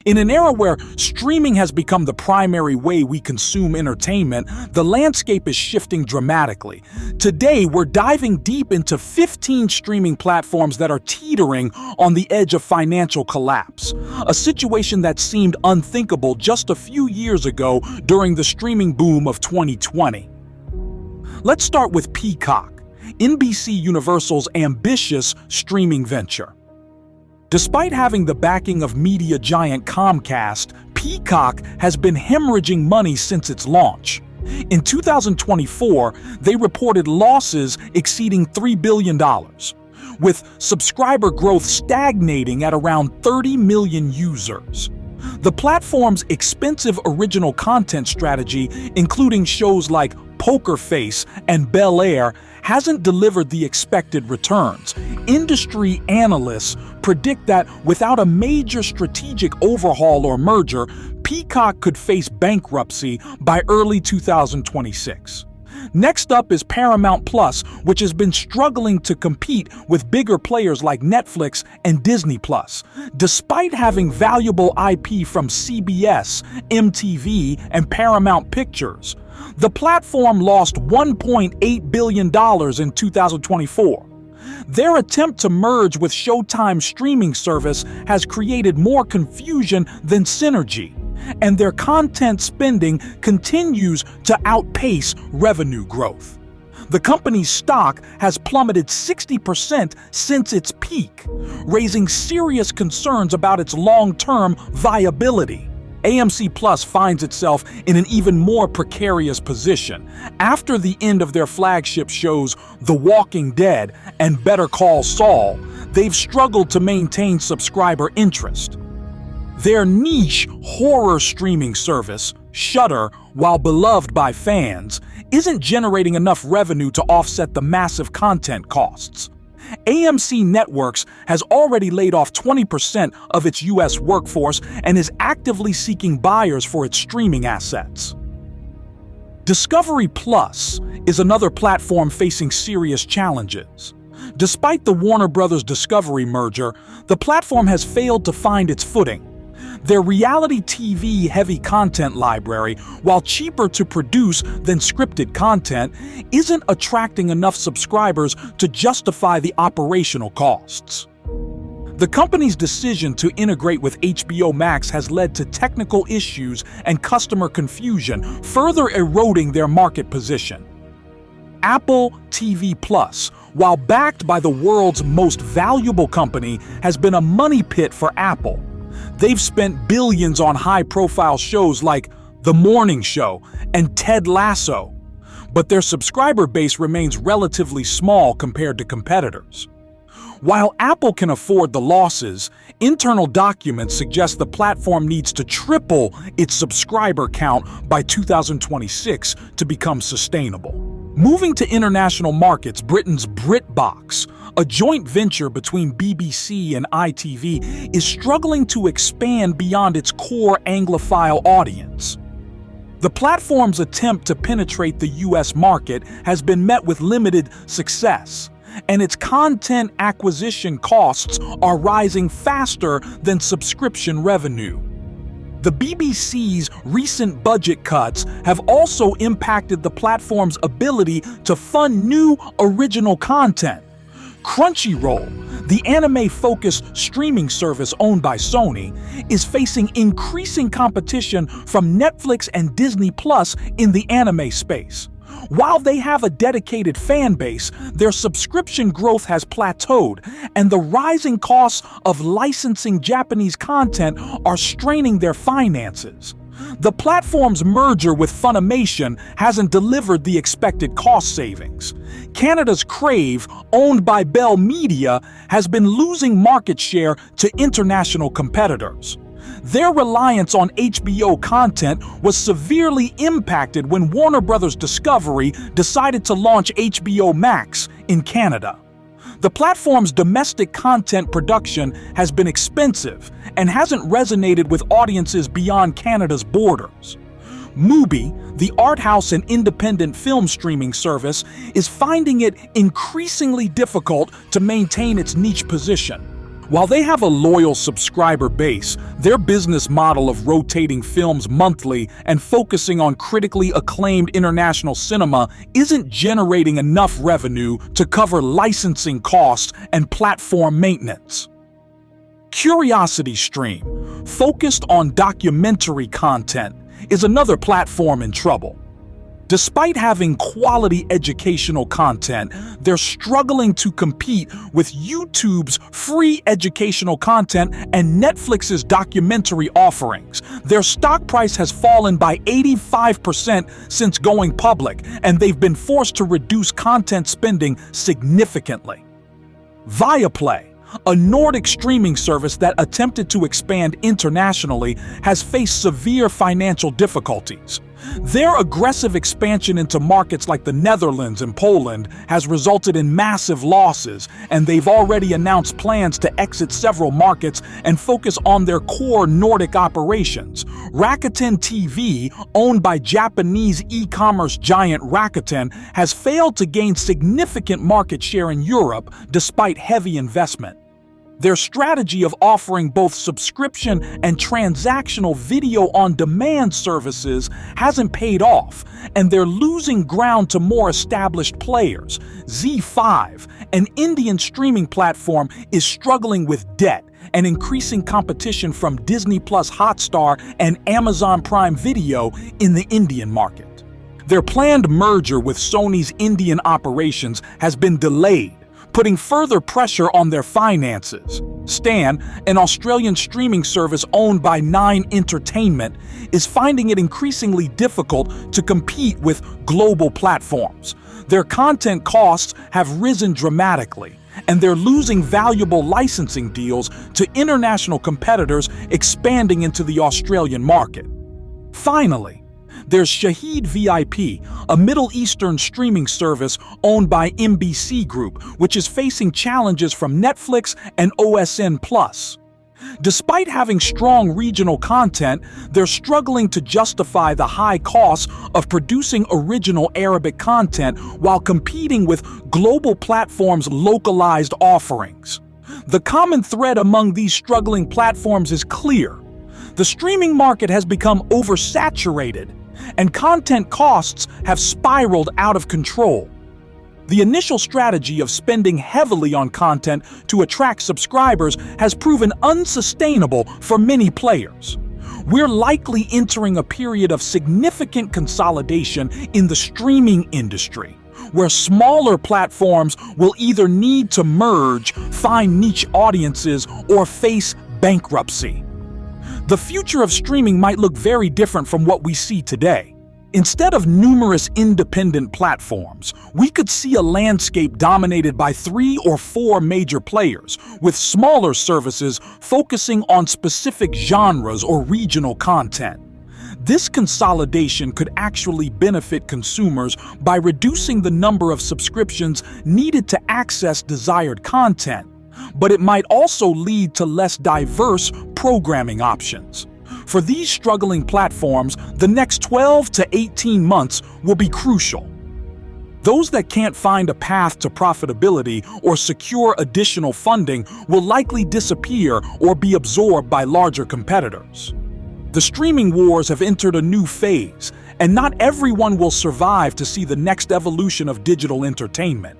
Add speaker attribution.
Speaker 1: In an era where streaming has become the primary way we consume entertainment, the landscape is shifting dramatically. Today, we're diving deep into 15 streaming platforms that are teetering on the edge of financial collapse, a situation that seemed unthinkable just a few years ago during the streaming boom of 2020. Let's start with Peacock, NBC Universal's ambitious streaming venture. Despite having the backing of media giant Comcast, Peacock has been hemorrhaging money since its launch. In 2024, they reported losses exceeding $3 billion, with subscriber growth stagnating at around 30 million users. The platform's expensive original content strategy, including shows like Poker Face and Bel Air, hasn't delivered the expected returns. Industry analysts predict that without a major strategic overhaul or merger, Peacock could face bankruptcy by early 2026. Next up is Paramount Plus, which has been struggling to compete with bigger players like Netflix and Disney Plus. Despite having valuable IP from CBS, MTV, and Paramount Pictures, the platform lost $1.8 billion in 2024. Their attempt to merge with Showtime's streaming service has created more confusion than synergy, and their content spending continues to outpace revenue growth. The company's stock has plummeted 60% since its peak, raising serious concerns about its long-term viability. AMC Plus finds itself in an even more precarious position. After the end of their flagship shows The Walking Dead and Better Call Saul, they've struggled to maintain subscriber interest. Their niche horror streaming service, Shudder, while beloved by fans, isn't generating enough revenue to offset the massive content costs. AMC Networks has already laid off 20% of its U.S. workforce and is actively seeking buyers for its streaming assets. Discovery Plus is another platform facing serious challenges. Despite the Warner Bros. Discovery merger, the platform has failed to find its footing. Their reality TV-heavy content library, while cheaper to produce than scripted content, isn't attracting enough subscribers to justify the operational costs. The company's decision to integrate with HBO Max has led to technical issues and customer confusion, further eroding their market position. Apple TV Plus, while backed by the world's most valuable company, has been a money pit for Apple. They've spent billions on high-profile shows like The Morning Show and Ted Lasso, but their subscriber base remains relatively small compared to competitors. While Apple can afford the losses, internal documents suggest the platform needs to triple its subscriber count by 2026 to become sustainable. Moving to international markets, Britain's BritBox, a joint venture between BBC and ITV, is struggling to expand beyond its core Anglophile audience. The platform's attempt to penetrate the US market has been met with limited success, and its content acquisition costs are rising faster than subscription revenue. The BBC's recent budget cuts have also impacted the platform's ability to fund new original content. Crunchyroll, the anime-focused streaming service owned by Sony, is facing increasing competition from Netflix and Disney Plus in the anime space. While they have a dedicated fan base, their subscription growth has plateaued, and the rising costs of licensing Japanese content are straining their finances. The platform's merger with Funimation hasn't delivered the expected cost savings. Canada's Crave, owned by Bell Media, has been losing market share to international competitors. Their reliance on HBO content was severely impacted when Warner Bros. Discovery decided to launch HBO Max in Canada. The platform's domestic content production has been expensive and hasn't resonated with audiences beyond Canada's borders. Mubi, the art house and independent film streaming service, is finding it increasingly difficult to maintain its niche position. While they have a loyal subscriber base, their business model of rotating films monthly and focusing on critically acclaimed international cinema isn't generating enough revenue to cover licensing costs and platform maintenance. Curiosity Stream, focused on documentary content, is another platform in trouble. Despite having quality educational content, they're struggling to compete with YouTube's free educational content and Netflix's documentary offerings. Their stock price has fallen by 85% since going public, and they've been forced to reduce content spending significantly. Viaplay, a Nordic streaming service that attempted to expand internationally, has faced severe financial difficulties. Their aggressive expansion into markets like the Netherlands and Poland has resulted in massive losses, and they've already announced plans to exit several markets and focus on their core Nordic operations. Rakuten TV, owned by Japanese e-commerce giant Rakuten, has failed to gain significant market share in Europe despite heavy investment. Their strategy of offering both subscription and transactional video-on-demand services hasn't paid off, and they're losing ground to more established players. Z5, an Indian streaming platform, is struggling with debt and increasing competition from Disney Plus Hotstar and Amazon Prime Video in the Indian market. Their planned merger with Sony's Indian operations has been delayed, putting further pressure on their finances. Stan, an Australian streaming service owned by Nine Entertainment, is finding it increasingly difficult to compete with global platforms. Their content costs have risen dramatically, and they're losing valuable licensing deals to international competitors expanding into the Australian market. Finally, there's Shahid VIP, a Middle Eastern streaming service owned by MBC Group, which is facing challenges from Netflix and OSN+. Despite having strong regional content, they're struggling to justify the high costs of producing original Arabic content while competing with global platforms' localized offerings. The common thread among these struggling platforms is clear. The streaming market has become oversaturated, and content costs have spiraled out of control. The initial strategy of spending heavily on content to attract subscribers has proven unsustainable for many players. We're likely entering a period of significant consolidation in the streaming industry, where smaller platforms will either need to merge, find niche audiences, or face bankruptcy. The future of streaming might look very different from what we see today. Instead of numerous independent platforms, we could see a landscape dominated by 3 or 4 major players, with smaller services focusing on specific genres or regional content. This consolidation could actually benefit consumers by reducing the number of subscriptions needed to access desired content, but it might also lead to less diverse programming options. For these struggling platforms, the next 12 to 18 months will be crucial. Those that can't find a path to profitability or secure additional funding will likely disappear or be absorbed by larger competitors. The streaming wars have entered a new phase, and not everyone will survive to see the next evolution of digital entertainment.